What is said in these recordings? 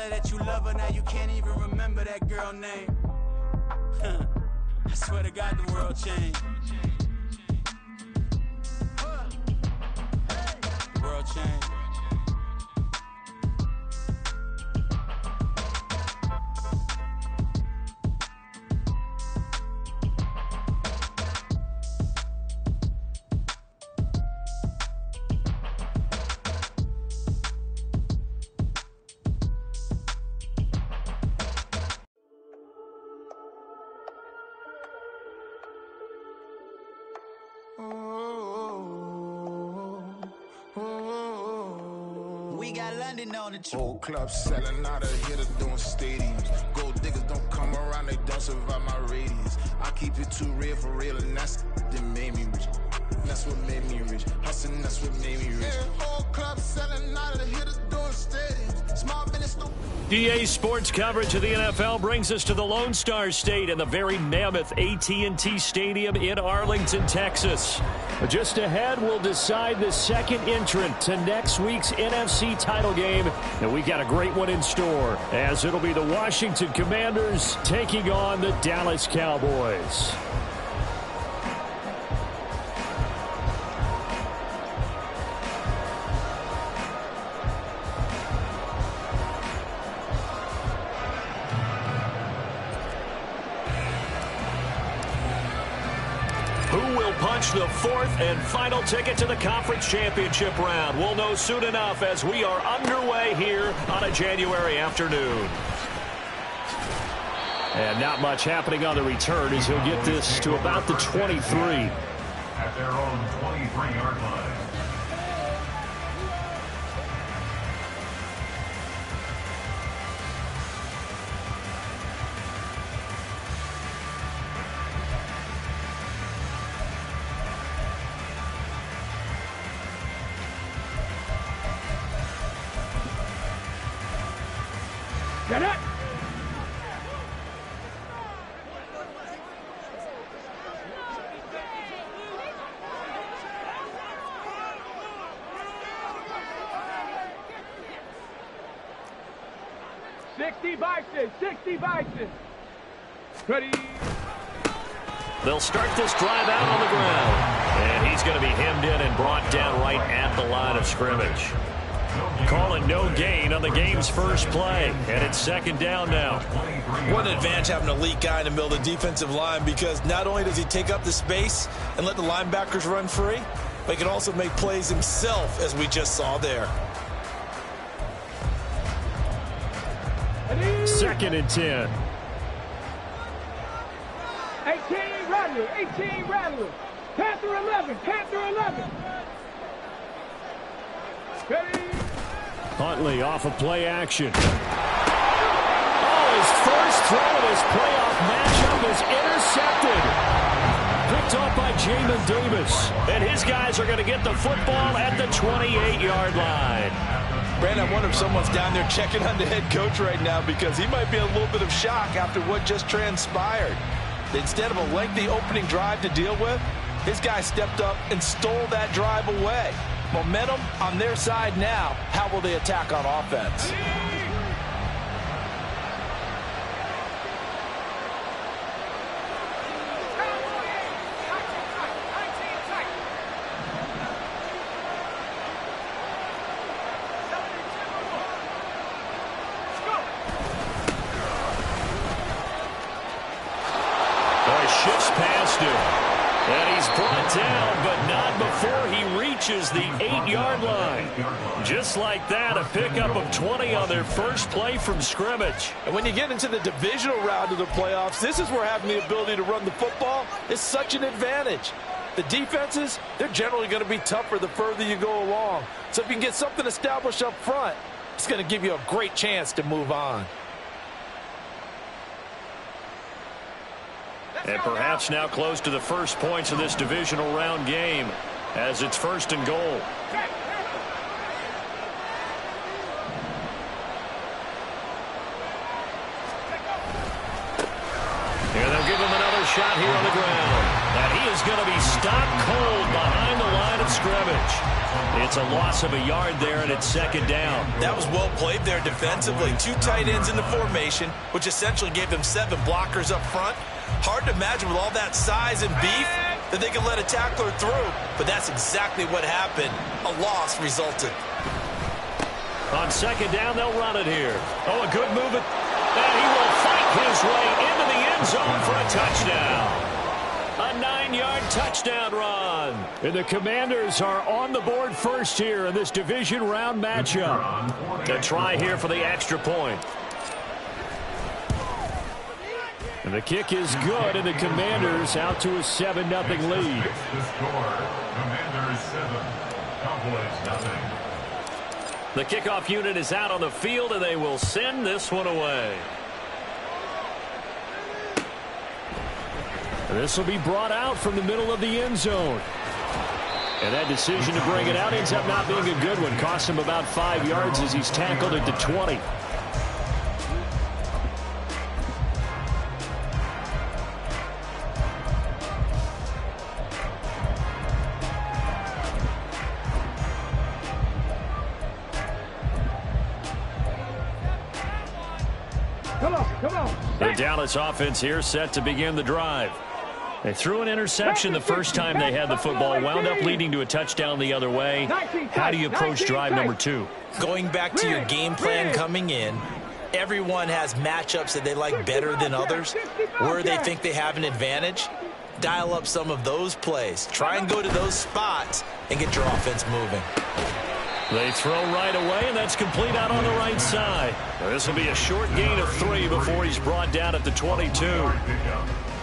her that you love her, now you can't even remember that girl name. I swear to God the world changed. The world changed. We got London on the trip. Old clubs selling out of here to doing stadiums. Gold diggers don't come around, they don't survive my radius. I keep it too real for real, and that's that made me rich. That's what made me rich. Hustling, that's what made me rich. Yeah, old clubs selling out of here to doing stadiums. Small business. DA Sports coverage of the NFL brings us to the Lone Star State and the very mammoth AT&T Stadium in Arlington, Texas. But just ahead, we'll decide the second entrant to next week's NFC title game. And we've got a great one in store, as it'll be the Washington Commanders taking on the Dallas Cowboys. The fourth and final ticket to the conference championship round. We'll know soon enough as we are underway here on a January afternoon. And not much happening on the return as he'll get this to about the 23. At their own 23-yard line. Get it! Sixty Bison. Ready. They'll start this drive out on the ground. And he's going to be hemmed in and brought down right at the line of scrimmage. Calling no gain on the game's first play. And it's second down now. What an advantage having an elite guy in the middle of the defensive line, because not only does he take up the space and let the linebackers run free, but he can also make plays himself, as we just saw there. Second and 10. 18 Rattler. Panther 11. Ready. Huntley off of play action. Oh, his first throw in his playoff matchup is intercepted. Picked off by Jamin Davis. And his guys are going to get the football at the 28-yard line. Brandon, I wonder if someone's down there checking on the head coach right now, because he might be in a little bit of shock after what just transpired. Instead of a lengthy opening drive to deal with, his guy stepped up and stole that drive away. Momentum on their side now. How will they attack on offense? Shifts past him. And he's brought down, but not before he reaches the 8-yard line. Just like that, a pickup of 20 on their first play from scrimmage. And when you get into the divisional round of the playoffs, this is where having the ability to run the football is such an advantage. The defenses, they're generally going to be tougher the further you go along. So if you can get something established up front, it's going to give you a great chance to move on. And perhaps now close to the first points of this divisional round game, as it's first and goal. And they'll give him another shot here on the ground. And he is going to be stopped cold behind the line of scrimmage. It's a loss of a yard there, and it's second down. That was well played there defensively. 2 tight ends in the formation, which essentially gave them 7 blockers up front. Hard to imagine with all that size and beef that they could let a tackler through, but that's exactly what happened. A loss resulted. On second down, they'll run it here. Oh, a good move. And he will fight his way into the end zone for a touchdown. A 9-yard touchdown run. And the Commanders are on the board first here in this division round matchup. A try here for the extra point. And the kick is good, and the Commanders out to a 7-0 lead. The score, Commanders 7, Cowboys nothing. The kickoff unit is out on the field, and they will send this one away. This will be brought out from the middle of the end zone. And that decision to bring it out ends up not being a good one. Cost him about 5 yards as he's tackled at the 20. Come on. The Dallas offense here set to begin the drive. They threw an interception the first time they had the football, wound up leading to a touchdown the other way. How do you approach drive number 2? Going back to your game plan coming in, everyone has matchups that they like better than others, where they think they have an advantage. Dial up some of those plays. Try and go to those spots and get your offense moving. They throw right away, and that's complete out on the right side. This will be a short gain of 3 before he's brought down at the 22.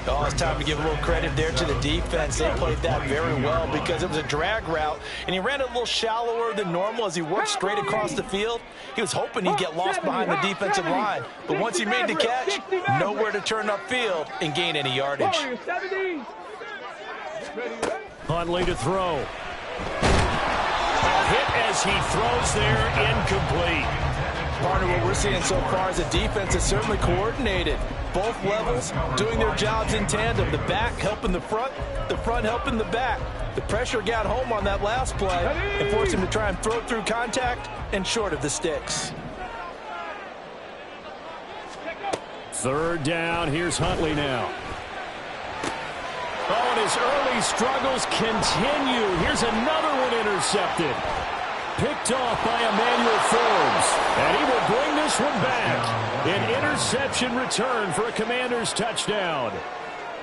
Oh, it's time to give a little credit there to the defense. They played that very well because it was a drag route, and he ran it a little shallower than normal as he worked straight across the field. He was hoping he'd get lost behind the defensive line, but once he made the catch, nowhere to turn upfield and gain any yardage. Huntley to throw. A hit as he throws there, incomplete. Partner, what we're seeing so far is the defense is certainly coordinated. Both levels doing their jobs in tandem. The back helping the front helping the back. The pressure got home on that last play and forced him to try and throw through contact and short of the sticks. Third down. Here's Huntley now. Oh, and his early struggles continue. Here's another one intercepted. Picked off by Emmanuel Forbes. And he will bring this one back. An interception return for a Commanders touchdown.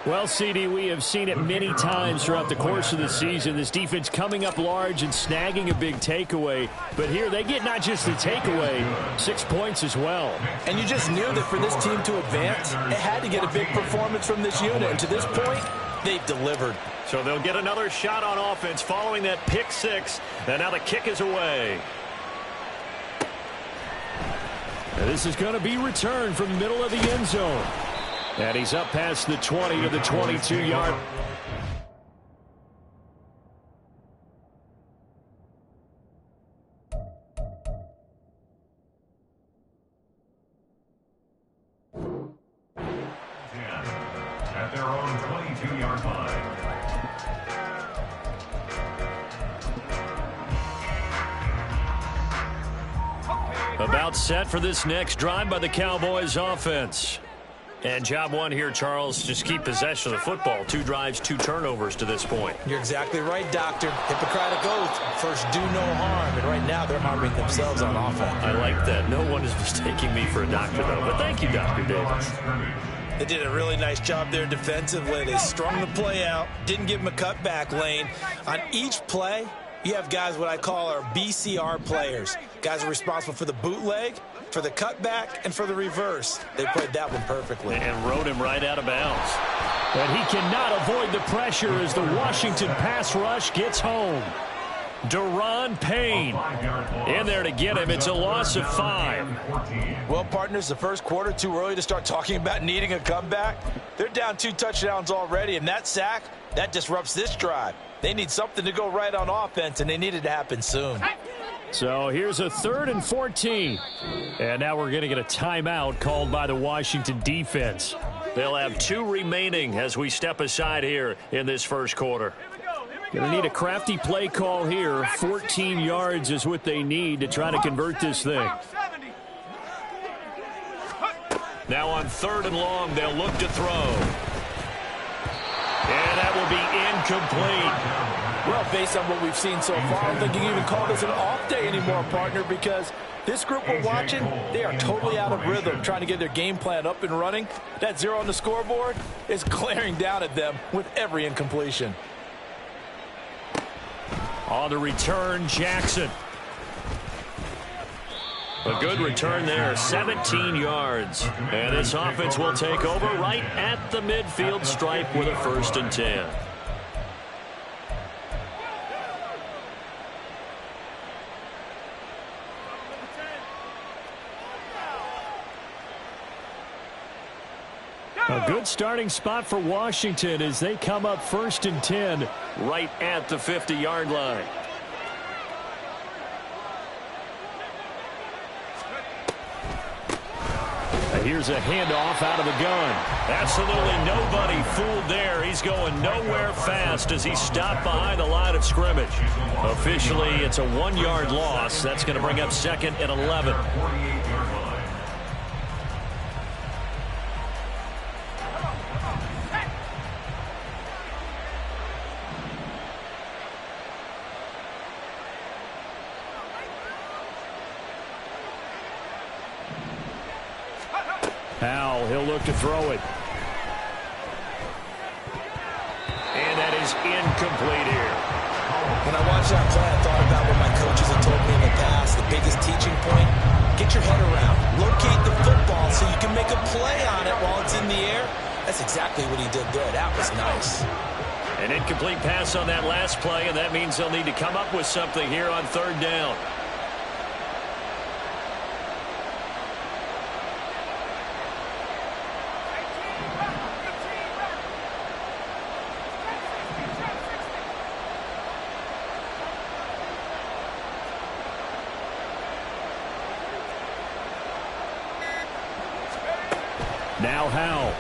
Well, CD, we have seen it many times throughout the course of the season. This defense coming up large and snagging a big takeaway. But here they get not just the takeaway, 6 points as well. And you just knew that for this team to advance, it had to get a big performance from this unit. And to this point, they've delivered. So they'll get another shot on offense following that pick 6. And now the kick is away. And this is going to be returned from the middle of the end zone. And he's up past the 20 to the 22-yard. At their own 22-yard line. About set for this next drive by the Cowboys offense. And job one here, Charles, just keep possession of the football. 2 drives, 2 turnovers to this point. You're exactly right, Doctor. Hippocratic oath, first do no harm. And right now they're harming themselves on offense. I like that. No one is mistaking me for a doctor, though. But thank you, Dr. Davis. They did a really nice job there defensively. They strung the play out, didn't give him a cutback lane. On each play, you have guys what I call our BCR players. Guys are responsible for the bootleg, for the cutback, and for the reverse. They played that one perfectly. And rode him right out of bounds. But he cannot avoid the pressure as the Washington pass rush gets home. Deron Payne in there to get him. It's a loss of 5. Well, partners, the first quarter, too early to start talking about needing a comeback. They're down 2 touchdowns already, and that sack, that disrupts this drive. They need something to go right on offense, and they need it to happen soon. So here's a 3rd and 14. And now we're going to get a timeout called by the Washington defense. They'll have 2 remaining as we step aside here in this first quarter. Going to need a crafty play call here. 14 yards is what they need to try to convert this thing. Now on 3rd and long, they'll look to throw. And that will be incomplete. Well, based on what we've seen so far, I don't think you can even call this an off day anymore, partner, because this group we're watching, they are totally out of rhythm, trying to get their game plan up and running. That 0 on the scoreboard is glaring down at them with every incompletion. On the return, Jackson. A good return there, 17 yards. And this offense will take over right at the midfield stripe with a 1st and 10. A good starting spot for Washington as they come up 1st and 10 right at the 50-yard line. Here's a handoff out of the gun. Absolutely nobody fooled there. He's going nowhere fast as he stopped behind the line of scrimmage. Officially, it's a 1-yard loss. That's going to bring up 2nd and 11. Powell, he'll look to throw it. And that is incomplete here. When I watched that play, I thought about what my coaches have told me in the past. The biggest teaching point, get your head around. Locate the football so you can make a play on it while it's in the air. That's exactly what he did there. That was nice. An incomplete pass on that last play, and that means they'll need to come up with something here on 3rd down. Now Howell.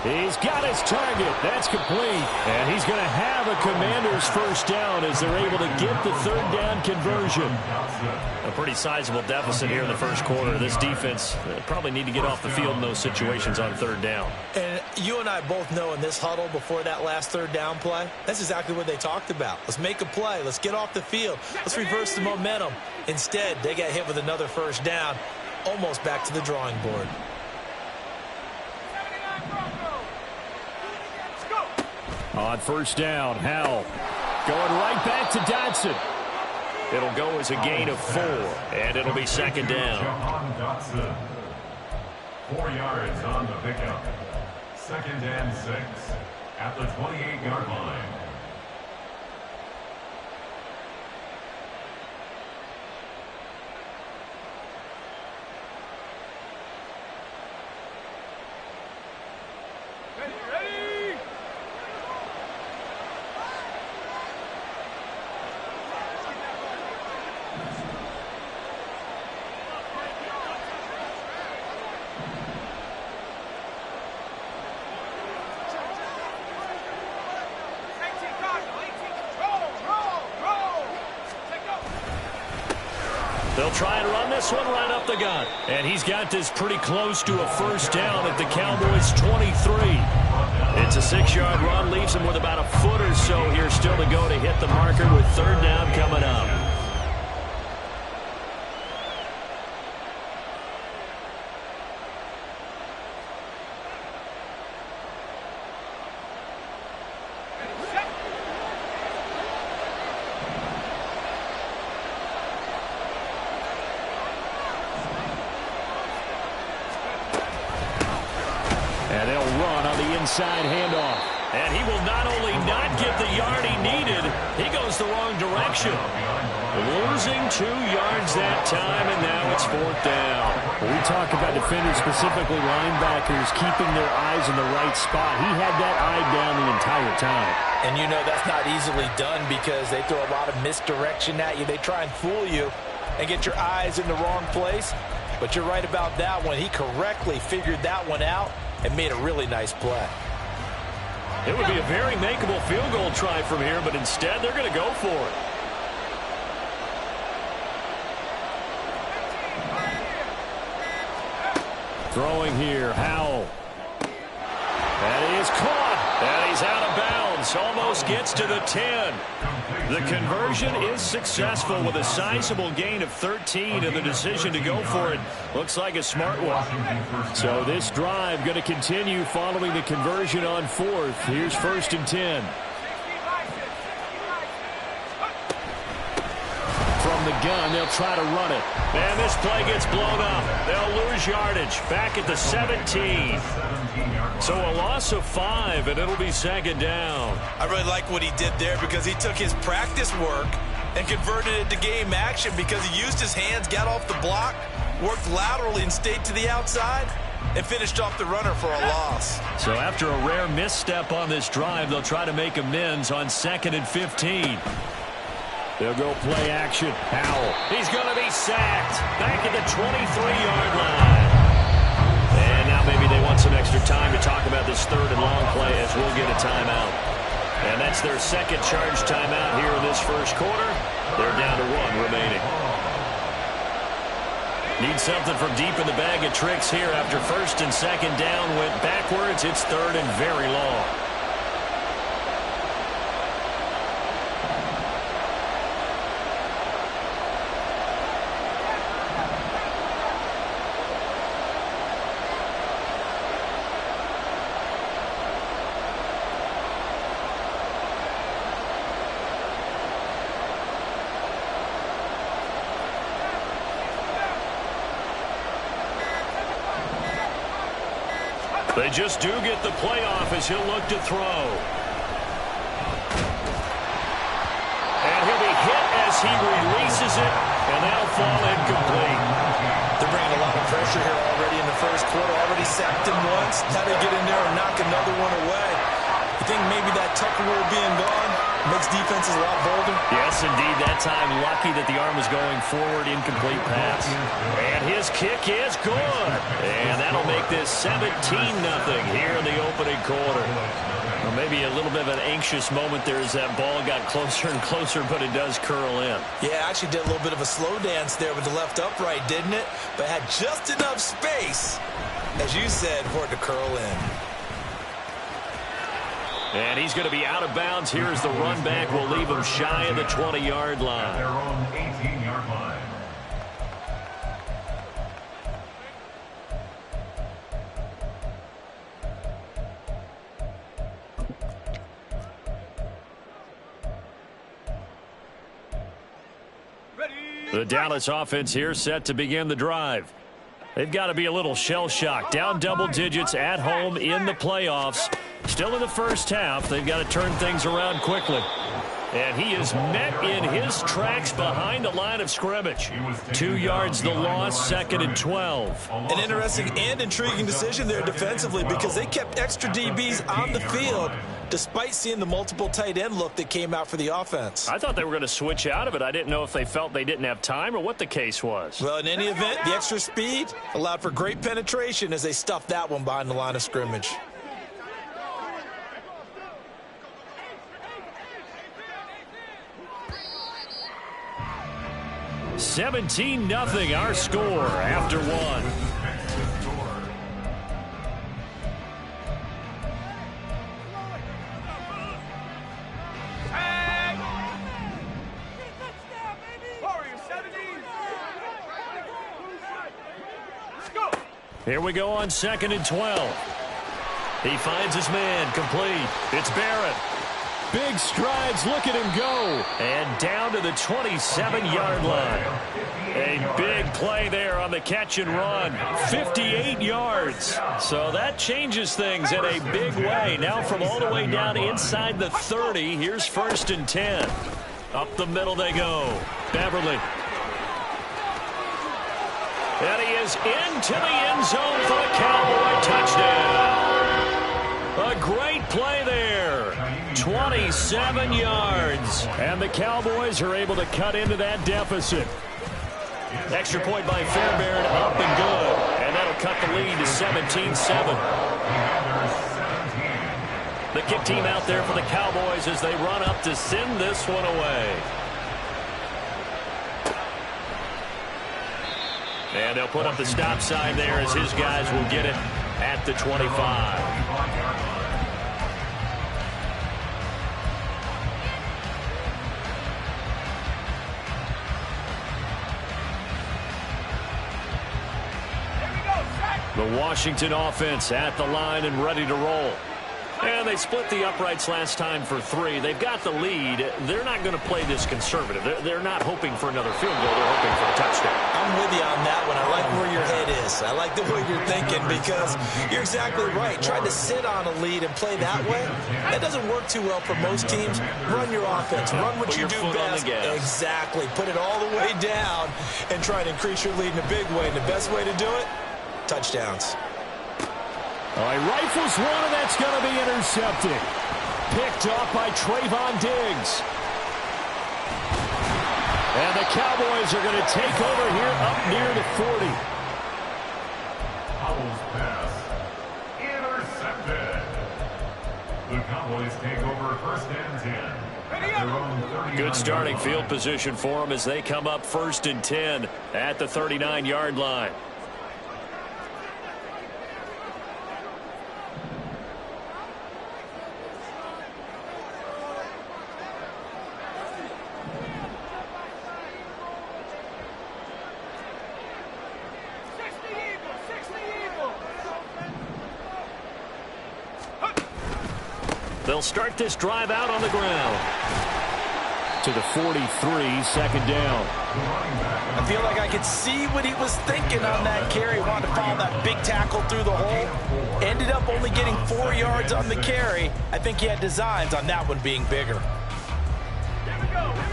He's got his target. That's complete. And he's going to have a Commander's 1st down as they're able to get the 3rd down conversion. A pretty sizable deficit here in the 1st quarter. This defense probably need to get off the field in those situations on 3rd down. And you and I both know in this huddle before that last 3rd down play, that's exactly what they talked about. Let's make a play. Let's get off the field. Let's reverse the momentum. Instead, they got hit with another 1st down. Almost back to the drawing board. On 1st down, Howell going right back to Dotson. It'll go as a gain of 4, and it'll be 2nd down. 4 yards on the pickup. 2nd and 6 at the 28-yard line. They'll try and run this one right up the gut. And he's got this pretty close to a 1st down at the Cowboys' 23. It's a 6-yard run, leaves him with about a foot or so here still to go to hit the marker with 3rd down coming up. And they'll run on the inside handoff. And he will not only not get the yard he needed, he goes the wrong direction. Losing 2 yards that time, and now it's 4th down. We talk about defenders, specifically linebackers, keeping their eyes in the right spot. He had that eye down the entire time. And you know that's not easily done because they throw a lot of misdirection at you. They try and fool you and get your eyes in the wrong place. But you're right about that one. He correctly figured that one out and made a really nice play. It would be a very makeable field goal try from here, but instead they're going to go for it. Throwing here, Howell. That is caught. And he's out of bounds. Almost gets to the 10. The conversion is successful with a sizable gain of 13, and the decision to go for it looks like a smart one. So this drive going to continue following the conversion on 4th. Here's 1st and 10. From the gun, they'll try to run it. And this play gets blown up. They'll lose yardage. Back at the 17. So a loss of 5, and it'll be 2nd down. I really like what he did there because he took his practice work and converted it to game action because he used his hands, got off the block, worked laterally and stayed to the outside, and finished off the runner for a loss. So after a rare misstep on this drive, they'll try to make amends on 2nd and 15. They'll go play action. Howell. He's going to be sacked. Back at the 23-yard line. And now maybe they want some extra time to talk about this 3rd and long play as we'll get a timeout. And that's their 2nd charge timeout here in this 1st quarter. They're down to 1 remaining. Need something from deep in the bag of tricks here after 1st and 2nd down went backwards. It's 3rd and very long. They just do get the playoff as he'll look to throw. And he'll be hit as he releases it, and that'll fall incomplete. They're bringing a lot of pressure here already in the 1st quarter. Already sacked him once. Now they get in there and knock another one away. You think maybe that Tucker rule being gone makes defenses a lot bolder? Yes, indeed. That time, lucky that the arm was going forward. Incomplete pass. And his kick is good. And that'll make this 17-0 here in the opening quarter. Well, maybe a little bit of an anxious moment there as that ball got closer and closer, but it does curl in. Yeah, actually did a little bit of a slow dance there with the left upright, didn't it? But had just enough space, as you said, for it to curl in. And he's going to be out of bounds. Here's the run back. We'll leave him shy of the 20-yard line. Their own 18-yard line. The Dallas offense here set to begin the drive. They've got to be a little shell-shocked. Down double digits at home in the playoffs. Still in the 1st half. They've got to turn things around quickly. And he is met in his tracks behind the line of scrimmage. 2 yards the loss, 2nd and 12. An interesting and intriguing decision there defensively because they kept extra DBs on the field despite seeing the multiple tight end look that came out for the offense. I thought they were going to switch out of it. I didn't know if they felt they didn't have time or what the case was. Well, in any event, the extra speed allowed for great penetration as they stuffed that one behind the line of scrimmage. $17-0 our score after 1. Here we go on 2nd and 12. He finds his man, complete. It's Barrett. Big strides, look at him go. And down to the 27-yard line. A big play there on the catch and run. 58 yards. So that changes things in a big way. Now from all the way down inside the 30, here's 1st and 10. Up the middle they go. Beverly. And he is into the end zone for the Cowboy touchdown. A great play there. 27 yards. And the Cowboys are able to cut into that deficit. Extra point by Fairbairn, up and good. And that'll cut the lead to 17-7. The kick team out there for the Cowboys as they run up to send this one away. And they'll put up the stop sign there as his guys will get it at the 25. The Washington offense at the line and ready to roll. And they split the uprights last time for 3. They've got the lead. They're not going to play this conservative. They're not hoping for another field goal. They're hoping for a touchdown. I'm with you on that one. I like where your head is. I like the way you're thinking because you're exactly right. Trying to sit on a lead and play that way, that doesn't work too well for most teams. Run your offense. Run what you do best. Exactly. Put it all the way down and try to increase your lead in a big way. And the best way to do it, touchdowns. All right, rifles one, and that's going to be intercepted. Picked off by Trayvon Diggs. And the Cowboys are going to take over here up near the 40. Howell's pass intercepted. The Cowboys take over 1st and 10. At their own 39. Good starting field position for them as they come up 1st and 10 at the 39-yard line. They'll start this drive out on the ground. To the 43, 2nd down. I feel like I could see what he was thinking on that carry. Wanted to follow that big tackle through the hole. Ended up only getting 4 yards on the carry. I think he had designs on that one being bigger.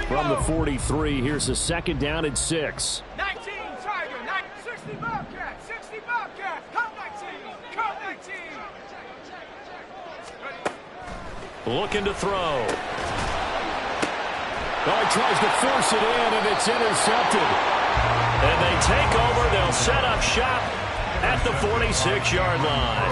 From the 43, here's a 2nd down and 6. 19 Tiger, 60 Bobcat, 60 Bobcat, come 19, come 19. Looking to throw. Oh, he tries to force it in, and it's intercepted. And they take over. They'll set up shop at the 46-yard line.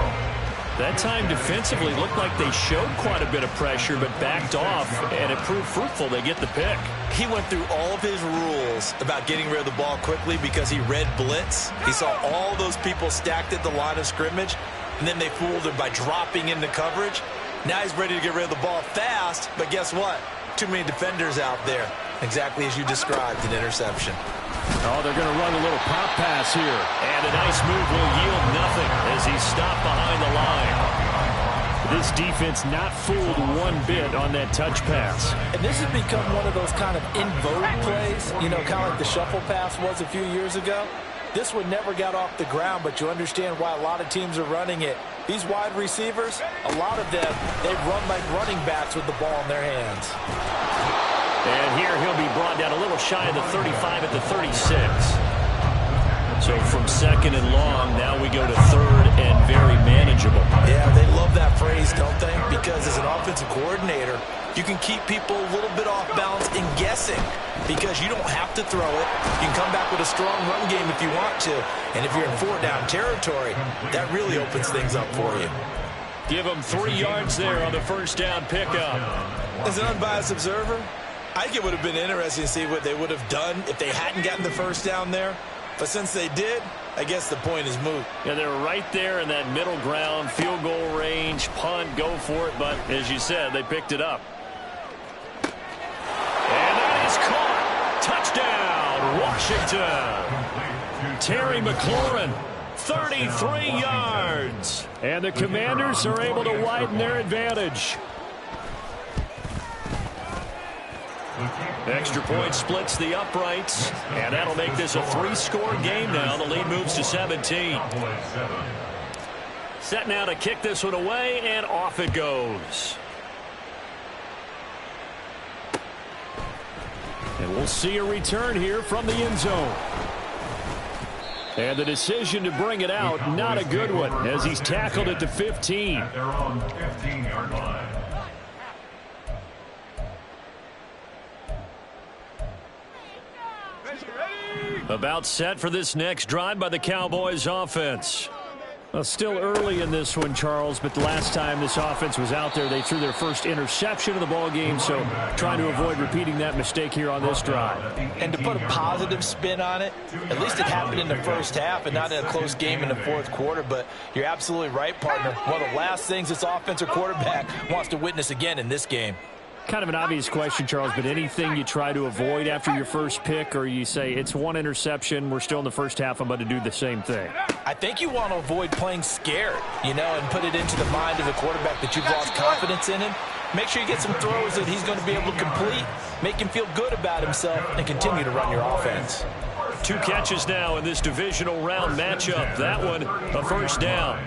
That time defensively looked like they showed quite a bit of pressure, but backed off, and it proved fruitful. They get the pick. He went through all of his rules about getting rid of the ball quickly because he read blitz. He saw all those people stacked at the line of scrimmage, and then they fooled him by dropping into coverage. Now he's ready to get rid of the ball fast, but guess what? Too many defenders out there. Exactly as you described, an interception. Oh, they're going to run a little pop pass here. And a nice move will yield nothing as he's stopped behind the line. This defense not fooled one bit on that touch pass. And this has become one of those kind of in vogue plays, you know, kind of like the shuffle pass was a few years ago. This one never got off the ground, but you understand why a lot of teams are running it. These wide receivers, a lot of them, they run like running backs with the ball in their hands. And here he'll be brought down a little shy of the 35 at the 36. So from 2nd and long, now we go to 3rd and very manageable. Yeah, they love that phrase, don't they? Because as an offensive coordinator, you can keep people a little bit off balance and guessing because you don't have to throw it. You can come back with a strong run game if you want to. And if you're in 4-down territory, that really opens things up for you. Give them 3 yards there on the 1st down pickup. As an unbiased observer, I think it would have been interesting to see what they would have done if they hadn't gotten the 1st down there. But since they did, I guess the point is moot. Yeah, they're right there in that middle ground, field goal range, punt, go for it. But as you said, they picked it up. And that is caught. Touchdown, Washington. Terry McLaurin, 33 yards. And the Commanders are able to widen their advantage. Extra point splits the uprights, and that'll make this a 3-score game now. The lead moves to 17. Set now to kick this one away, and off it goes. And we'll see a return here from the end zone. And the decision to bring it out, not a good one, as he's tackled at the 15. At their own 15-yard line. Ready? About set for this next drive by the Cowboys offense. Well, still early in this one, Charles, but the last time this offense was out there, they threw their first interception of the ball game, so trying to avoid repeating that mistake here on this drive. And to put a positive spin on it, at least it happened in the first half and not in a close game in the fourth quarter, but you're absolutely right, partner. One of the last things this offensive quarterback wants to witness again in this game. Kind of an obvious question, Charles, but anything you try to avoid after your first pick, or you say it's one interception, we're still in the first half, I'm about to do the same thing? I think you want to avoid playing scared, and put it into the mind of the quarterback that you've lost confidence in him. Make sure you get some throws that he's going to be able to complete, make him feel good about himself, and continue to run your offense. 2 catches now in this divisional round matchup. That one, a first down.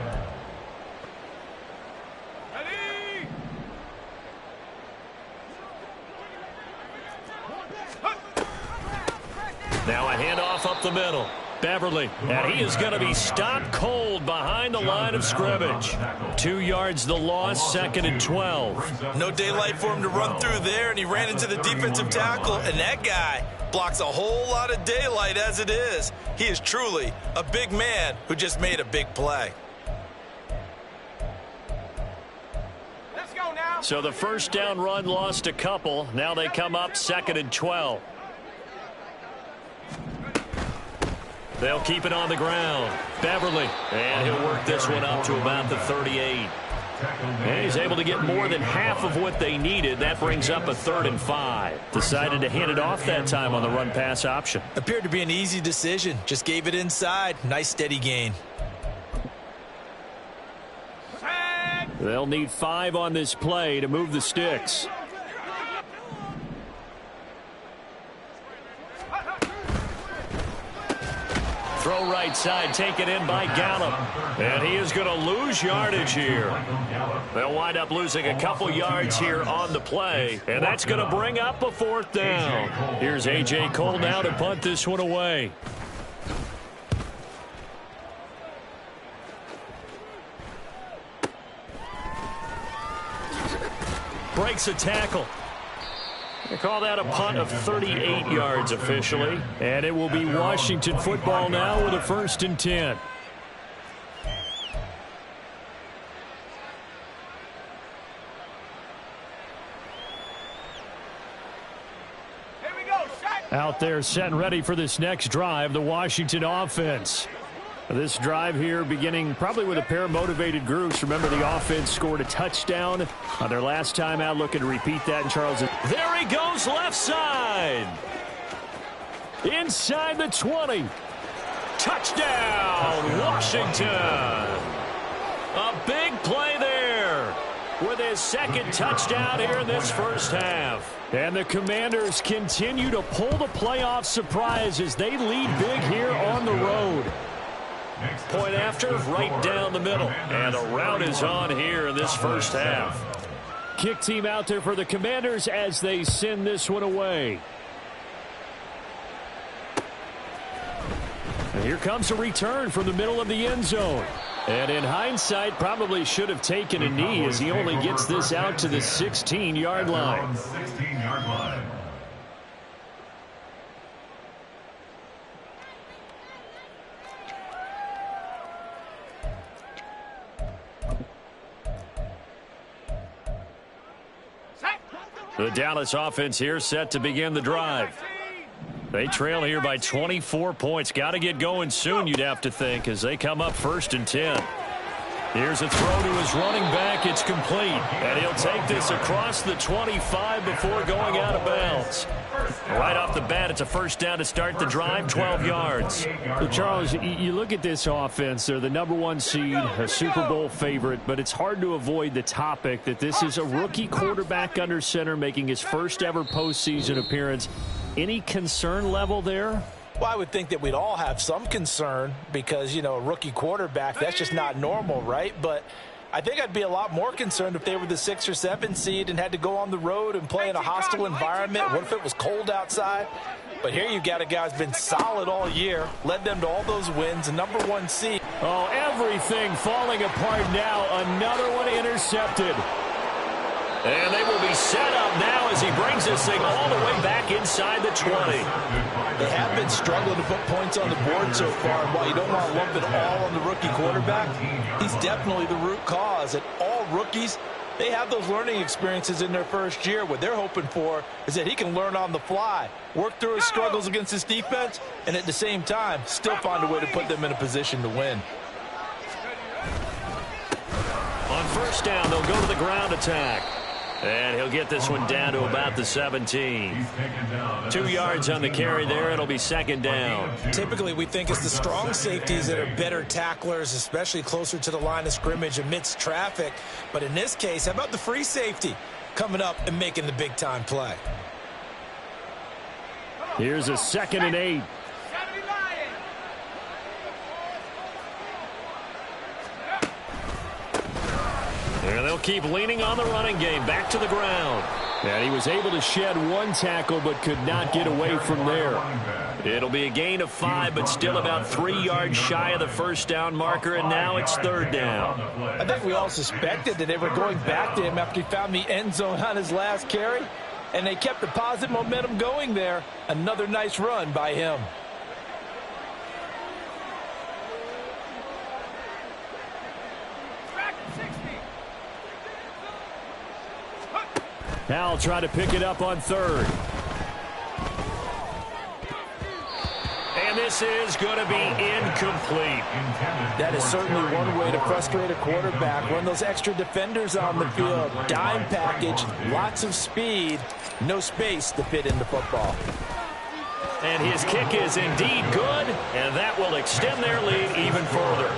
Now a handoff up the middle. Beverly, and he is going to be stopped cold behind the line of scrimmage. 2 yards the loss, 2nd and 12. No daylight for him to run through there, and he ran into the defensive tackle, and that guy blocks a whole lot of daylight as it is. He is truly a big man who just made a big play. Let's go now. So the first down run lost a couple. Now they come up 2nd and 12. They'll keep it on the ground. Beverly, and he'll work this one up to about the 38. And he's able to get more than half of what they needed. That brings up a 3rd and 5. Decided to hand it off that time on the run-pass option. Appeared to be an easy decision. Just gave it inside. Nice steady gain. They'll need 5 on this play to move the sticks. Throw right side, taken in by Gallup. And he is going to lose yardage here. They'll wind up losing a couple yards here on the play. And that's going to bring up a 4th down. Here's A.J. Cole now to punt this one away. Breaks a tackle. They call that a punt of 38 yards officially. And it will be Washington football now with a 1st and 10. Here we go, shot. Out there set and ready for this next drive, the Washington offense. This drive here beginning probably with a pair of motivated groups. Remember, the offense scored a touchdown on their last time out. Looking to repeat that in Charles. There he goes, left side. Inside the 20. Touchdown, Washington. A big play there with his 2nd touchdown here in this first half. And the Commanders continue to pull the playoff surprise as they lead big here on the road. Point after, right down the middle. And a rout is on here in this first half. Kick team out there for the Commanders as they send this one away. And here comes a return from the middle of the end zone. And in hindsight, probably should have taken a knee as he only gets this out to the 16-yard line. 16-yard line. The Dallas offense here set to begin the drive. They trail here by 24 points. Got to get going soon, you'd have to think, as they come up 1st and 10. Here's a throw to his running back. It's complete. And he'll take this across the 25 before going out of bounds. Right off the bat, it's a first down to start the drive, 12 yards. Well, Charles, you look at this offense. They're the #1 seed, a Super Bowl favorite, but it's hard to avoid the topic that this is a rookie quarterback under center making his first ever postseason appearance. Any concern level there? Well, I would think that we'd all have some concern because, a rookie quarterback, that's just not normal, right? But I think I'd be a lot more concerned if they were the 6 or 7 seed and had to go on the road and play in a hostile environment. What if it was cold outside? But here you got a guy who's been solid all year, led them to all those wins, a #1 seed. Oh, everything falling apart now. Another one intercepted. And they will be set up now as he brings this thing all the way back inside the 20. They have been struggling to put points on the board so far, and while you don't want to lump it all on the rookie quarterback, he's definitely the root cause. And all rookies, they have those learning experiences in their first year. What they're hoping for is that he can learn on the fly, work through his struggles against his defense, and at the same time, still find a way to put them in a position to win. On first down, they'll go to the ground attack. And he'll get this one down to about the 17. 2 yards on the carry there. It'll be second down. Typically, we think it's the strong safeties that are better tacklers, especially closer to the line of scrimmage amidst traffic. But in this case, how about the free safety coming up and making the big-time play? Here's a 2nd and 8. And they'll keep leaning on the running game. Back to the ground. And he was able to shed one tackle but could not get away from there. It'll be a gain of 5, but still about 3 yards shy of the first down marker, and now it's third down. I think we all suspected that they were going back to him after he found the end zone on his last carry, and they kept the positive momentum going there. Another nice run by him. Now I'll try to pick it up on third. And this is going to be incomplete. That is certainly one way to frustrate a quarterback. Run those extra defenders on the field. Dime package, lots of speed, no space to fit into football. And his kick is indeed good, and that will extend their lead even further.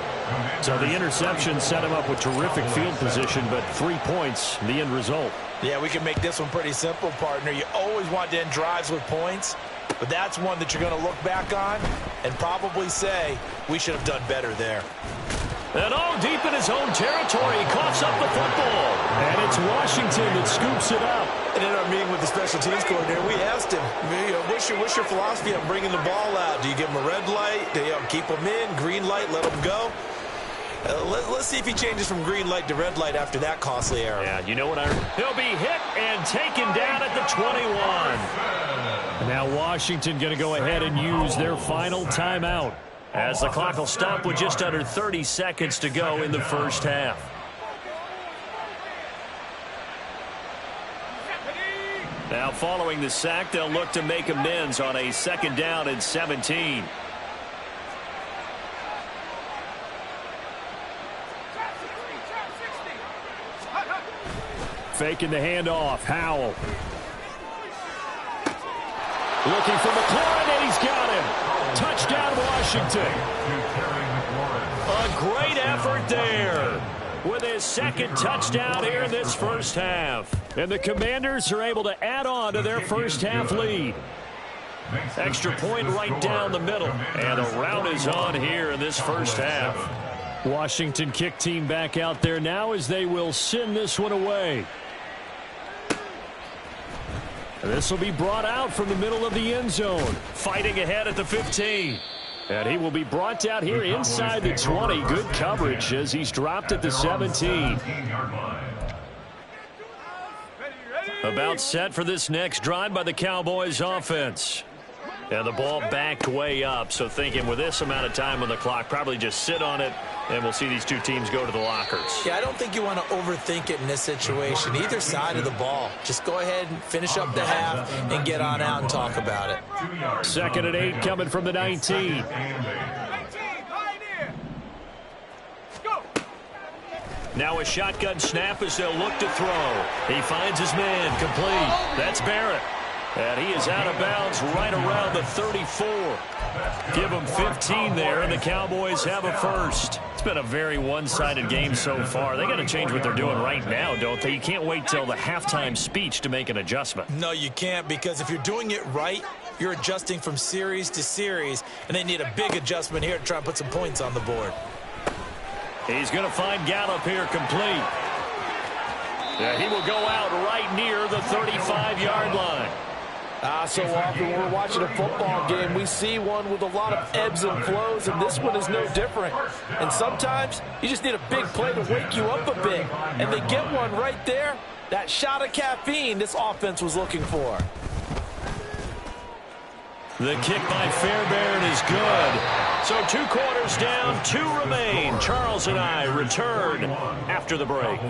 So the interception set him up with terrific field position, but 3 points, the end result. Yeah, we can make this one pretty simple, partner. You always want to end drives with points, but that's one that you're going to look back on and probably say, we should have done better there. And deep in his own territory, he coughs up the football. And it's Washington that scoops it up. And in our meeting with the special teams coordinator, we asked him, what's your philosophy on bringing the ball out? Do you give him a red light? Do you keep him in? Green light, let him go? Let's see if he changes from green light to red light after that costly error. Yeah, you know what? He'll be hit and taken down at the 21. And now Washington going to go ahead and use their final timeout, as the clock will stop with just under 30 seconds to go in the first half. Now following the sack, they'll look to make amends on a 2nd down and 17. Faking the handoff. Howell. Looking for McLaurin, and he's got him. Touchdown, Washington. A great effort there with his 2nd touchdown here in this first half. And the Commanders are able to add on to their first half lead. Extra point right down the middle. And the rout is on here in this first half. Washington kick team back out there now as they will send this one away. This will be brought out from the middle of the end zone. Fighting ahead at the 15. And he will be brought out here inside the 20. Good coverage as he's dropped at the 17. About set for this next drive by the Cowboys offense. And the ball backed way up, so thinking with this amount of time on the clock, probably just sit on it, and we'll see these two teams go to the lockers. Yeah, I don't think you want to overthink it in this situation. Either side of the ball. Just go ahead and finish up the half and get on out and talk about it. 2nd and 8 coming from the 19. Now a shotgun snap as they'll look to throw. He finds his man, complete. That's Barrett. And he is out of bounds right around the 34. Give him 15 there, and the Cowboys have a first. It's been a very one-sided game so far. They got to change what they're doing right now, don't they? You can't wait till the halftime speech to make an adjustment. No, you can't, because if you're doing it right, you're adjusting from series to series, and they need a big adjustment here to try and put some points on the board. He's going to find Gallup here complete. Yeah, he will go out right near the 35-yard line. So often when we're watching a football game, we see one with a lot of ebbs and flows, and this one is no different. And sometimes you just need a big play to wake you up a bit, and they get one right there, That shot of caffeine this offense was looking for. The kick by Fairbairn is good. So 2 quarters down, 2 remain. Charles and I return after the break.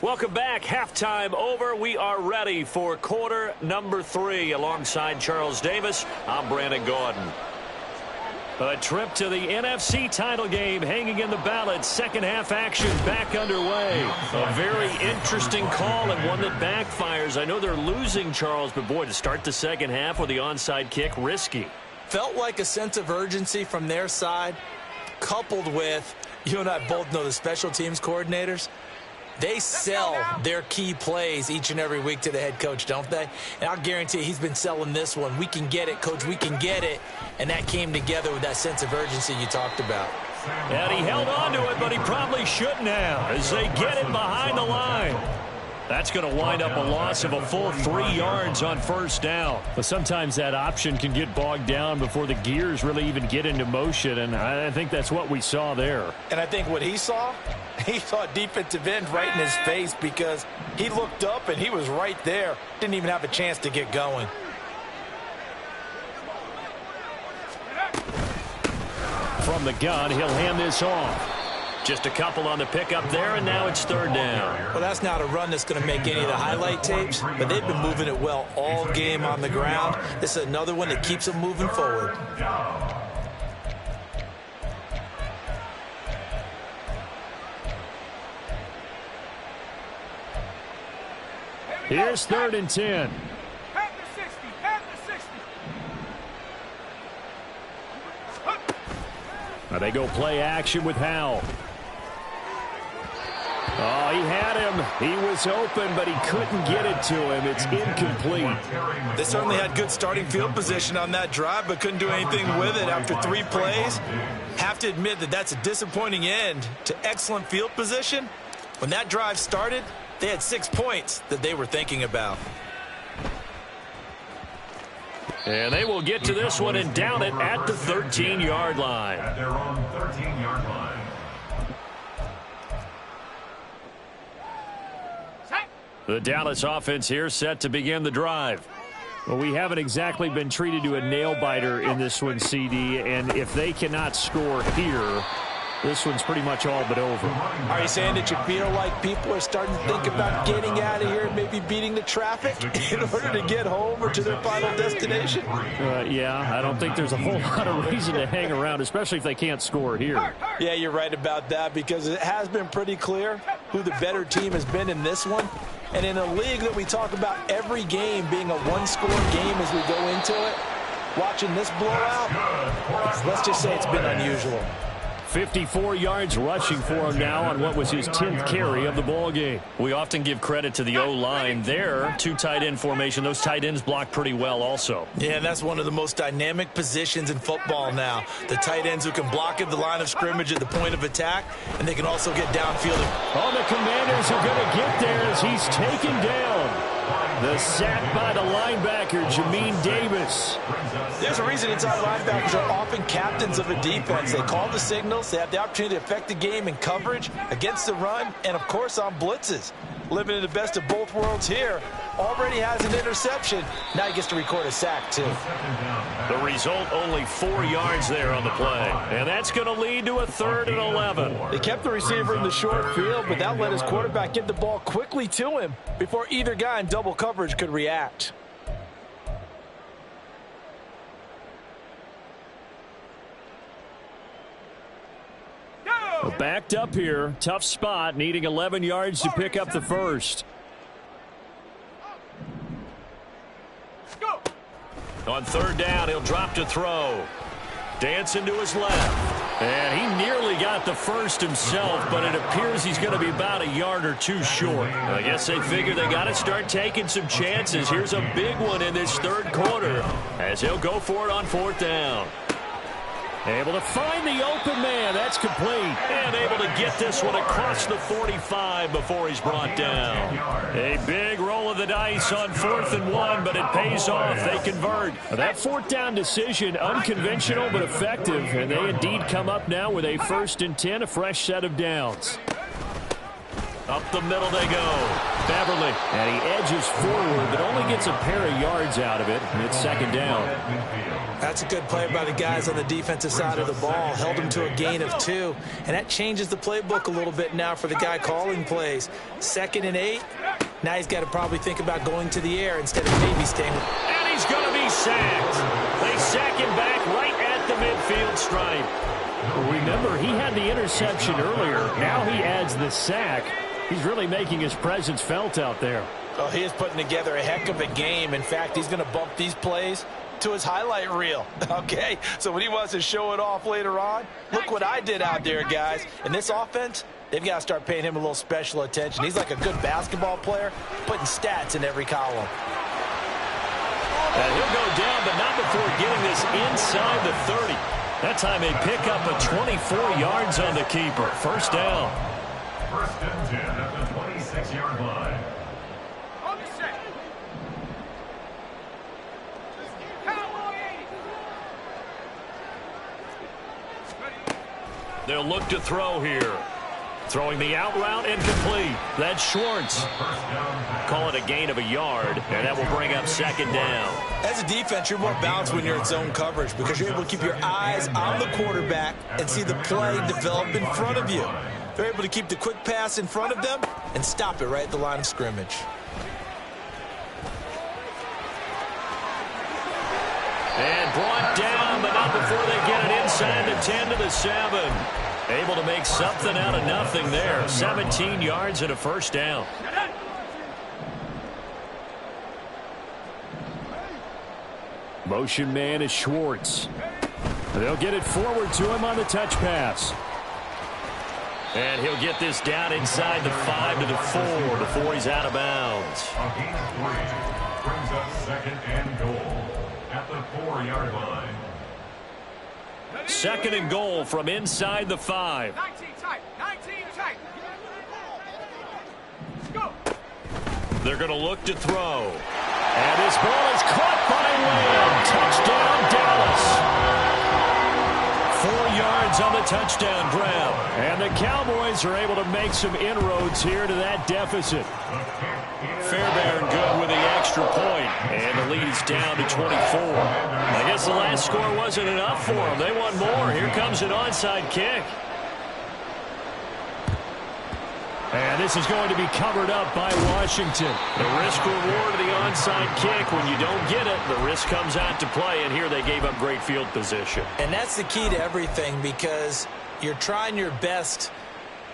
Welcome back. Halftime over. We are ready for quarter number 3. Alongside Charles Davis, I'm Brandon Gordon. A trip to the NFC title game hanging in the balance. Second half action back underway. A very interesting call and one that backfires. I know they're losing, Charles, but boy, to start the second half with the onside kick, risky. Felt like a sense of urgency from their side, coupled with, you and I both know the special teams coordinators. They sell their key plays each and every week to the head coach, don't they? And I'll guarantee he's been selling this one. We can get it, coach, we can get it. And that came together with that sense of urgency you talked about. And he held on to it, but he probably shouldn't have as they get it behind the line. That's going to wind up a loss of a full 3 yards on first down. But sometimes that option can get bogged down before the gears really even get into motion, and I think that's what we saw there. And I think what he saw a defensive end right in his face because he looked up and he was right there. Didn't even have a chance to get going. From the gun, he'll hand this off. Just a couple on the pickup there, and now it's third down. Well, that's not a run that's going to make any of the highlight tapes, but they've been moving it well all game on the ground. This is another one that keeps them moving forward. Here's 3rd and 10. Pack the 60, pack the 60. Now they go play action with Howell. Oh, he had him. He was open, but he couldn't get it to him. It's incomplete. They certainly had good starting field position on that drive, but couldn't do anything with it after 3 plays. Have to admit that that's a disappointing end to excellent field position. When that drive started, they had 6 points that they were thinking about. And they will get to this one and down it at the 13-yard line. At their own 13-yard line. The Dallas offense here set to begin the drive. Well, we haven't exactly been treated to a nail-biter in this one, CD, and if they cannot score here, this one's pretty much all but over. Are you saying that you feel like people are starting to think about getting out of here and maybe beating the traffic in order to get home or to their final destination? Yeah, I don't think there's a whole lot of reason to hang around, especially if they can't score here. Yeah, you're right about that because it has been pretty clear who the better team has been in this one. And in a league that we talk about every game being a one-score game as we go into it, watching this blowout, let's just say it's been unusual. 54 yards rushing for him now on what was his 10th carry of the ball game. We often give credit to the O-line there. 2 tight end formation. Those tight ends block pretty well also. Yeah, and that's one of the most dynamic positions in football now. The tight ends who can block at the line of scrimmage at the point of attack, and they can also get downfield. Oh, the Commanders are going to get there as he's taken down. The sack by the linebacker, Jamin Davis. There's a reason inside linebackers are often captains of a defense. They call the signals. They have the opportunity to affect the game in coverage, against the run, and, of course, on blitzes. Living in the best of both worlds here. Already has an interception. Now he gets to record a sack, too. The result, only 4 yards there on the play. And that's going to lead to a 3rd and 11. They kept the receiver in the short field, but that let his quarterback get the ball quickly to him before either guy in double coverage could react. Backed up here. Tough spot, needing 11 yards to pick up the first. On 3rd down, he'll drop to throw. Dancing to his left. And he nearly got the first himself, but it appears he's going to be about a yard or 2 short. I guess they figure they got to start taking some chances. Here's a big one in this 3rd quarter as he'll go for it on 4th down. Able to find the open man. That's complete. And able to get this one across the 45 before he's brought down. A big roll of the dice on 4th and 1, but it pays off. They convert. That 4th down decision, unconventional but effective. And they indeed come up now with a 1st and 10, a fresh set of downs. Up the middle they go. Beverly. And he edges forward, but only gets a pair of yards out of it. And it's 2nd down. That's a good play by the guys on the defensive side of the ball. Held him to a gain of 2. And that changes the playbook a little bit now for the guy calling plays. 2nd and 8. Now he's got to probably think about going to the air instead of maybe staying. And he's going to be sacked. They sack him back right at the midfield stripe. Remember, he had the interception earlier. Now he adds the sack. He's really making his presence felt out there. Oh, he is putting together a heck of a game. In fact, he's going to bump these plays to his highlight reel. Okay, so when he wants to show it off later on, look what I did out there, guys. In this offense, they've got to start paying him a little special attention. He's like a good basketball player, putting stats in every column. And he'll go down, but not before getting this inside the 30. That time they pick up a 24 yards on the keeper. 1st down. 1st and 10 at the 26-yard line. On the set. Cowboys. They'll look to throw here. Throwing the out route incomplete. That's Schwartz. Call it a gain of a yard, and that will bring up 2nd down. As a defense, you're more balanced when you're in zone coverage because you're able to keep your eyes on the quarterback and see the play develop in front of you. They're able to keep the quick pass in front of them and stop it right at the line of scrimmage. And brought down, but not before they get it inside the 10 to the 7. Able to make something out of nothing there. 17 yards and a 1st down. Motion man is Schwartz. They'll get it forward to him on the touch pass. And he'll get this down inside the 5 to the 4 before he's out of bounds. A gain of 3 brings up 2nd and goal at the 4-yard line. 2nd and goal from inside the 5. 19 tight. 19 tight. Let's go. They're going to look to throw. And this ball is caught by Lamb. Touchdown, Dallas. 4 yards on the touchdown grab. And the Cowboys are able to make some inroads here to that deficit. Fairbairn good with the extra point. And the lead is down to 24. I guess the last score wasn't enough for them. They want more. Here comes an onside kick. And this is going to be covered up by Washington. The risk-reward of the onside kick. When you don't get it, the risk comes out to play. And here they gave up great field position. And that's the key to everything because you're trying your best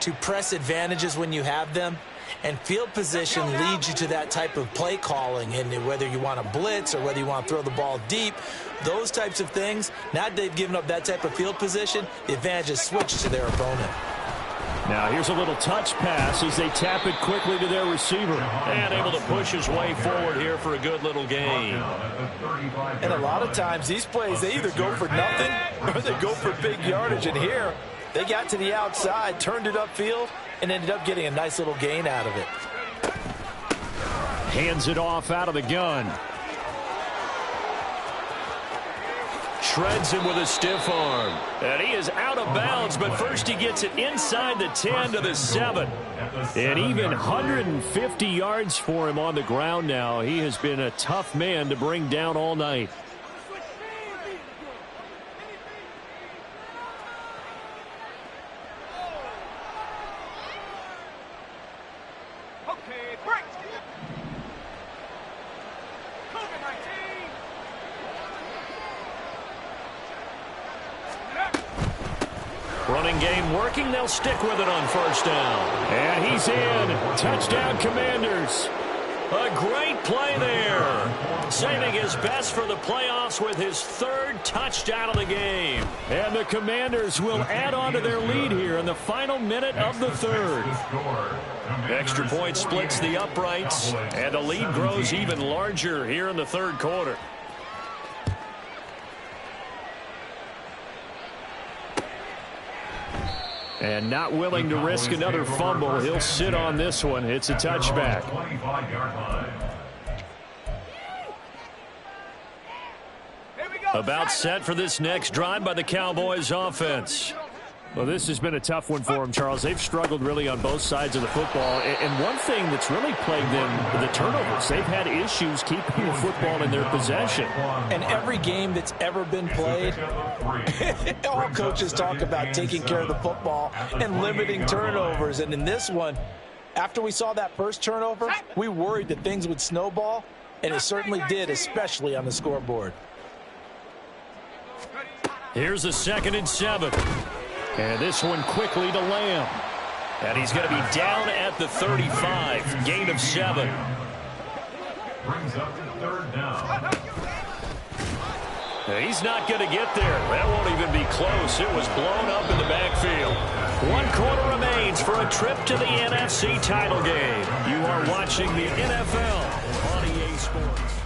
to press advantages when you have them. And field position leads you to that type of play calling. And whether you want to blitz or whether you want to throw the ball deep, those types of things, now that they've given up that type of field position, the advantage is switched to their opponent. Now here's a little touch pass as they tap it quickly to their receiver. And able to push his way forward here for a good little gain. And a lot of times these plays, they either go for nothing or they go for big yardage. And here, they got to the outside, turned it upfield, and ended up getting a nice little gain out of it. Hands it off out of the gun. Shreds him with a stiff arm. And he is out of bounds, but first he gets it inside the 10 to the 7. And even 150 yards for him on the ground now. He has been a tough man to bring down all night. Okay, break. COVID-19. Running game working. They'll stick with it on 1st down. And he's in. Touchdown, Commanders. A great play there. Saving his best for the playoffs with his 3rd touchdown of the game. And the Commanders will add on to their lead here in the final minute of the 3rd. Extra point splits the uprights, and the lead grows even larger here in the 3rd quarter. And not willing to risk another fumble. He'll sit on this one. It's a touchback. About set for this next drive by the Cowboys offense. Well, this has been a tough one for them, Charles. They've struggled really on both sides of the football. And one thing that's really plagued them, the turnovers. They've had issues keeping the football in their possession. And every game that's ever been played, all coaches talk about taking care of the football and limiting turnovers. And in this one, after we saw that first turnover, we worried that things would snowball, and it certainly did, especially on the scoreboard. Here's a 2nd and 7. And this one quickly to Lamb. And he's going to be down at the 35. Gain of 7. Brings up to 3rd down. He's not going to get there. That won't even be close. It was blown up in the backfield. 1 quarter remains for a trip to the NFC title game. You are watching the NFL on EA Sports.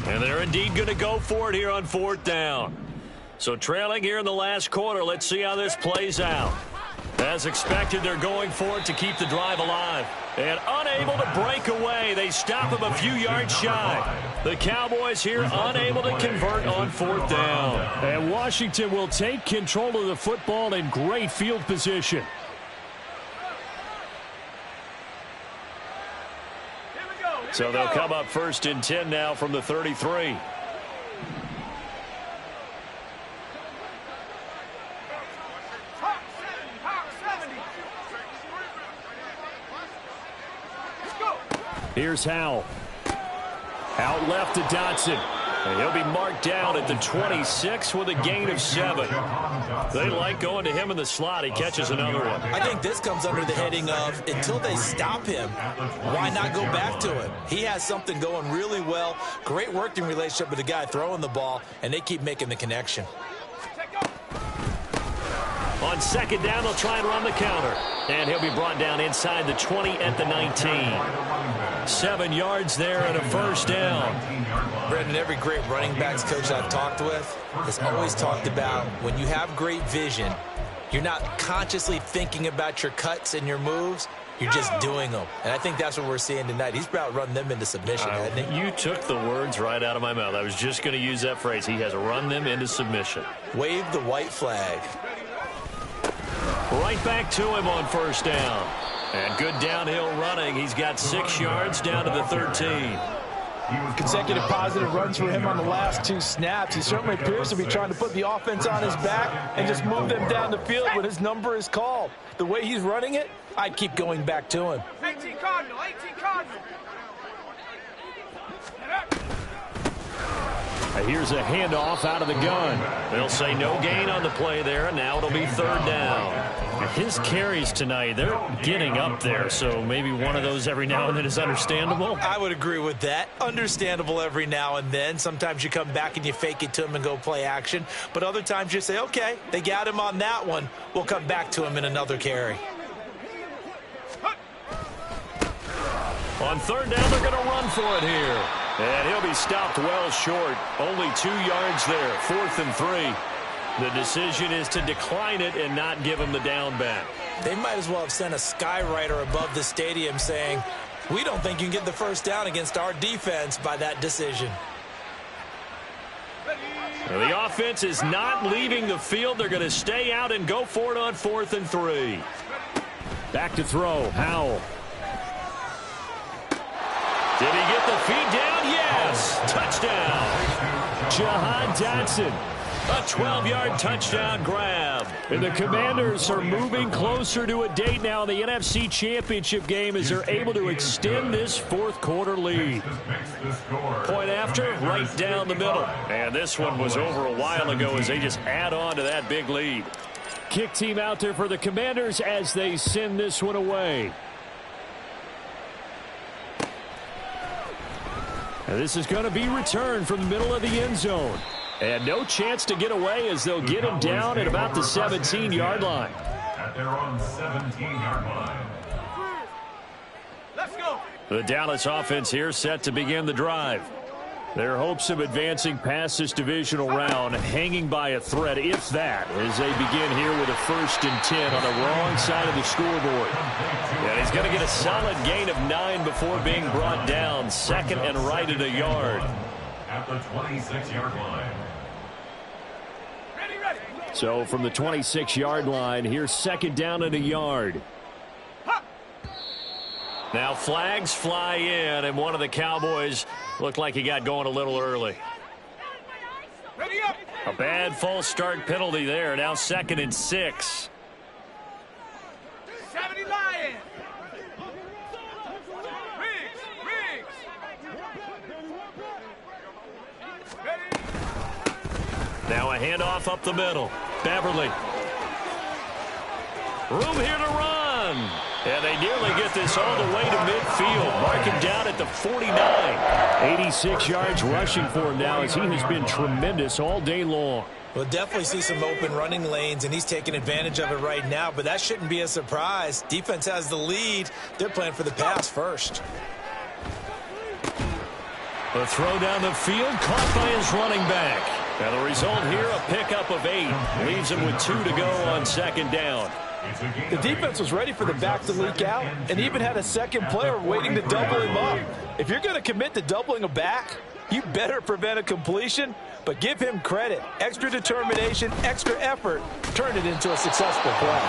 And they're indeed going to go for it here on 4th down. So trailing here in the last quarter. Let's see how this plays out. As expected, they're going for it to keep the drive alive. And unable to break away. They stop him a few yards shy. The Cowboys here unable to convert on 4th down. And Washington will take control of the football in great field position. So they'll come up 1st and 10 now from the 33. Here's Howell. Out left to Dotson. And he'll be marked down at the 26 with a gain of 7. They like going to him in the slot. He catches another one. I think this comes under the heading of, until they stop him, why not go back to him? He has something going really well. Great working relationship with the guy throwing the ball, and they keep making the connection. On 2nd down, they'll try and run the counter. And he'll be brought down inside the 20 at the 19. 7 yards there and a 1st down. Brendan, every great running backs coach I've talked with has always talked about when you have great vision, you're not consciously thinking about your cuts and your moves. You're just doing them. And I think that's what we're seeing tonight. He's about run them into submission, hasn't he? You took the words right out of my mouth. I was just going to use that phrase. He has run them into submission. Wave the white flag. Right back to him on 1st down. And good downhill running. He's got 6 yards down to the 13. Consecutive positive runs for him on the last 2 snaps. He certainly appears to be trying to put the offense on his back and just move them down the field when his number is called. The way he's running it, I'd keep going back to him. 18 Cardinal, 18 Cardinal. Here's a handoff out of the gun. They'll say no gain on the play there, and now it'll be 3rd down. His carries tonight, they're getting up there, so maybe one of those every now and then is understandable. I would agree with that. Understandable every now and then. Sometimes you come back and you fake it to him and go play action. But other times you say, okay, they got him on that one. We'll come back to him in another carry. On 3rd down, they're going to run for it here. And he'll be stopped well short. Only 2 yards there. 4th and 3. The decision is to decline it and not give him the down back. They might as well have sent a skywriter above the stadium saying, we don't think you can get the 1st down against our defense by that decision. Well, the offense is not leaving the field. They're going to stay out and go for it on 4th and 3. Back to throw. Howell. Did he get the feed down? Yes. Touchdown. Jahan Dotson. A 12-yard touchdown grab. And the Commanders are moving closer to a date now in the NFC Championship game as they're able to extend this 4th quarter lead. Point after, right down the middle. And this one was over a while ago as they just add on to that big lead. Kick team out there for the Commanders as they send this one away. And this is going to be returned from the middle of the end zone. And no chance to get away as they'll get him down at about the 17-yard line. At their own 17-yard line. Let's go. The Dallas offense here set to begin the drive. Their hopes of advancing past this divisional round hanging by a thread, if that, as they begin here with a 1st and 10 on the wrong side of the scoreboard. And he's going to get a solid gain of 9 before being brought down. 2nd and right at a yard. At the 26-yard line. Ready, ready. So from the 26-yard line, here's 2nd down and a yard. Now flags fly in, and one of the Cowboys looked like he got going a little early. Ready up. A bad false start penalty there. Now 2nd and 6. 70 Lions. Riggs. Ready. Now a handoff up the middle. Beverly. Room here to run. And they nearly get this all the way to midfield. Mark him down at the 49. 86 yards rushing for him now as he has been tremendous all day long. We'll definitely see some open running lanes, and he's taking advantage of it right now, but that shouldn't be a surprise. Defense has the lead. They're playing for the pass first. The throw down the field caught by his running back. And the result here, a pickup of 8. Leaves him with 2 to go on 2nd down. The defense was ready for the back to leak out and even had a second player waiting to double him up. If you're going to commit to doubling a back, you better prevent a completion, but give him credit. Extra determination, extra effort turned it into a successful play.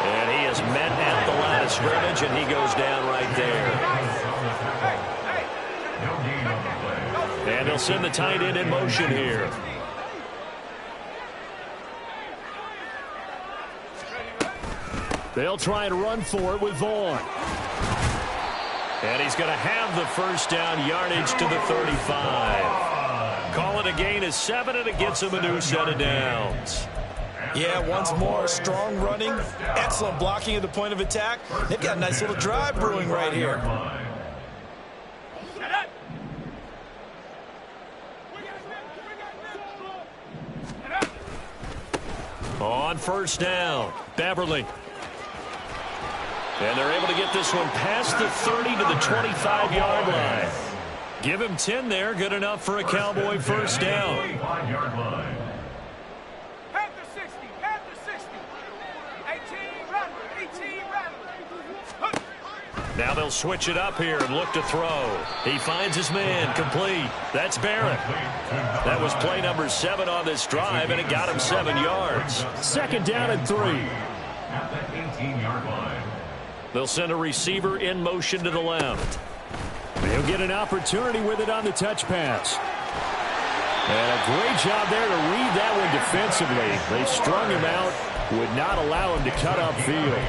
And he is met at the line of scrimmage, and he goes down right there. And they'll send the tight end in motion here. They'll try and run for it with Vaughn. And he's going to have the 1st down, yardage to the 35. Call it a gain of 7, and it gets him a new set of downs. Yeah, once more, strong running, excellent blocking at the point of attack. They've got a nice little drive brewing right here. On 1st down, Beverly. And they're able to get this one past the 30 to the 25-yard line. Give him 10 there. Good enough for a Cowboy 1st down. Panther 60. 18 Rattler. Now they'll switch it up here and look to throw. He finds his man, complete. That's Barrett. That was play number 7 on this drive, and it got him 7 yards. 2nd down and 3. At the 18-yard line. They'll send a receiver in motion to the left. He'll get an opportunity with it on the touch pass. And a great job there to read that one defensively. They strung him out, would not allow him to cut upfield.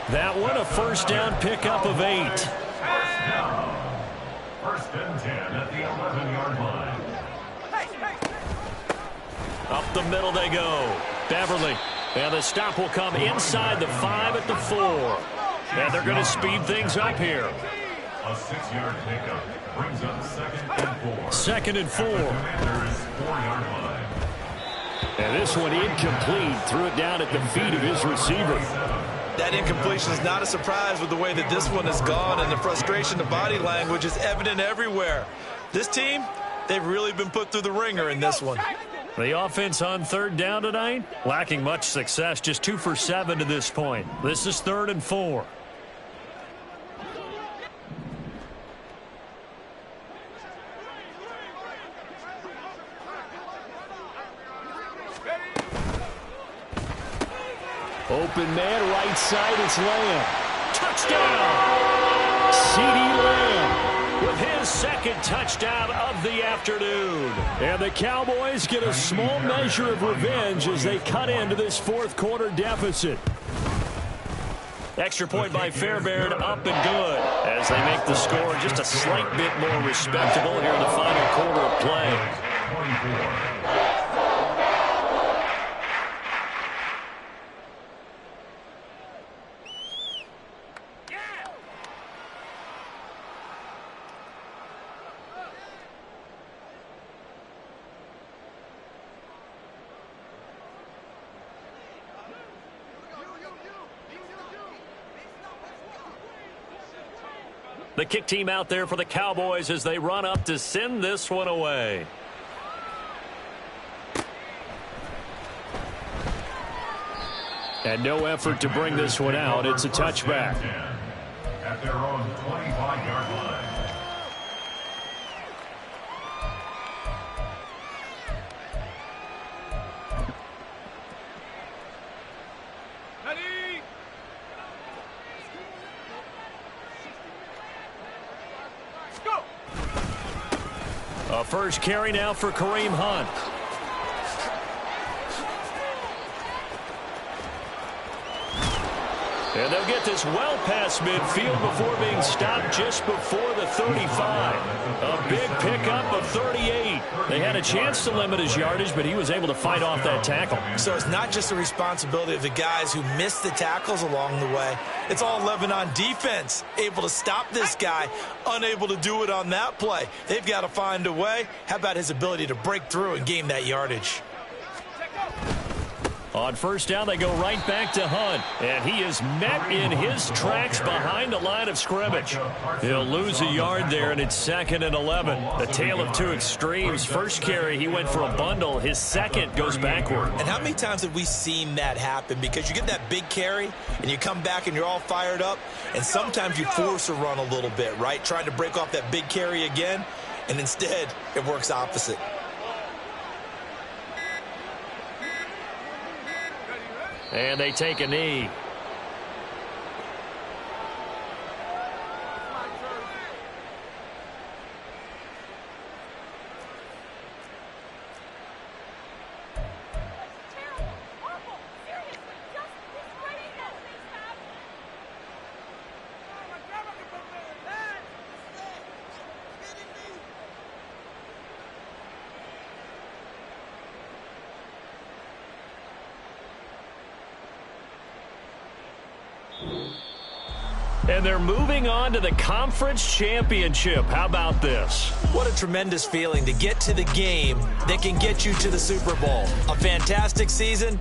That one, a 1st down pickup of 8. 1st and 10 at the 11-yard line. Up the middle they go. Beverly. And the stop will come inside the 5 at the 4. And they're going to speed things up here. A 6-yard pickup brings up 2nd and 4. 2nd and 4. Commander's 4-yard line. And this one incomplete. Threw it down at the feet of his receiver. That incompletion is not a surprise with the way that this one has gone, and the frustration, the body language is evident everywhere. This team, they've really been put through the ringer in this one. The offense on 3rd down tonight, lacking much success, just 2 for 7 to this point. This is 3rd and 4. Open man, right side, it's Lamb. Touchdown! CeeDee Lamb with his 2nd touchdown of the afternoon. And the Cowboys get a small measure of revenge as they cut into this 4th quarter deficit. Extra point by Fairbairn, up and good, as they make the score just a slight bit more respectable here in the final quarter of play. 24. The kick team out there for the Cowboys as they run up to send this one away. And no effort to bring this one out. It's a touchback. At their own 25-yard line. Ready? Let's go. A first carry now for Kareem Hunt. And they'll get this well past midfield before being stopped just before the 35. A big pickup of 38. They had a chance to limit his yardage, but he was able to fight off that tackle. So it's not just the responsibility of the guys who missed the tackles along the way. It's all Lebanon defense, able to stop this guy, unable to do it on that play. They've got to find a way. How about his ability to break through and gain that yardage? On first down, they go right back to Hunt. And he is met in his tracks behind the line of scrimmage. He'll lose a yard there, and it's 2nd and 11. The tale of two extremes. First carry, he went for a bundle. His second goes backward. And how many times have we seen that happen? Because you get that big carry, and you come back, and you're all fired up. And sometimes you force a run a little bit, right? Trying to break off that big carry again. And instead, it works opposite. And they take a knee. And they're moving on to the conference championship. How about this? What a tremendous feeling to get to the game that can get you to the Super Bowl. A fantastic season.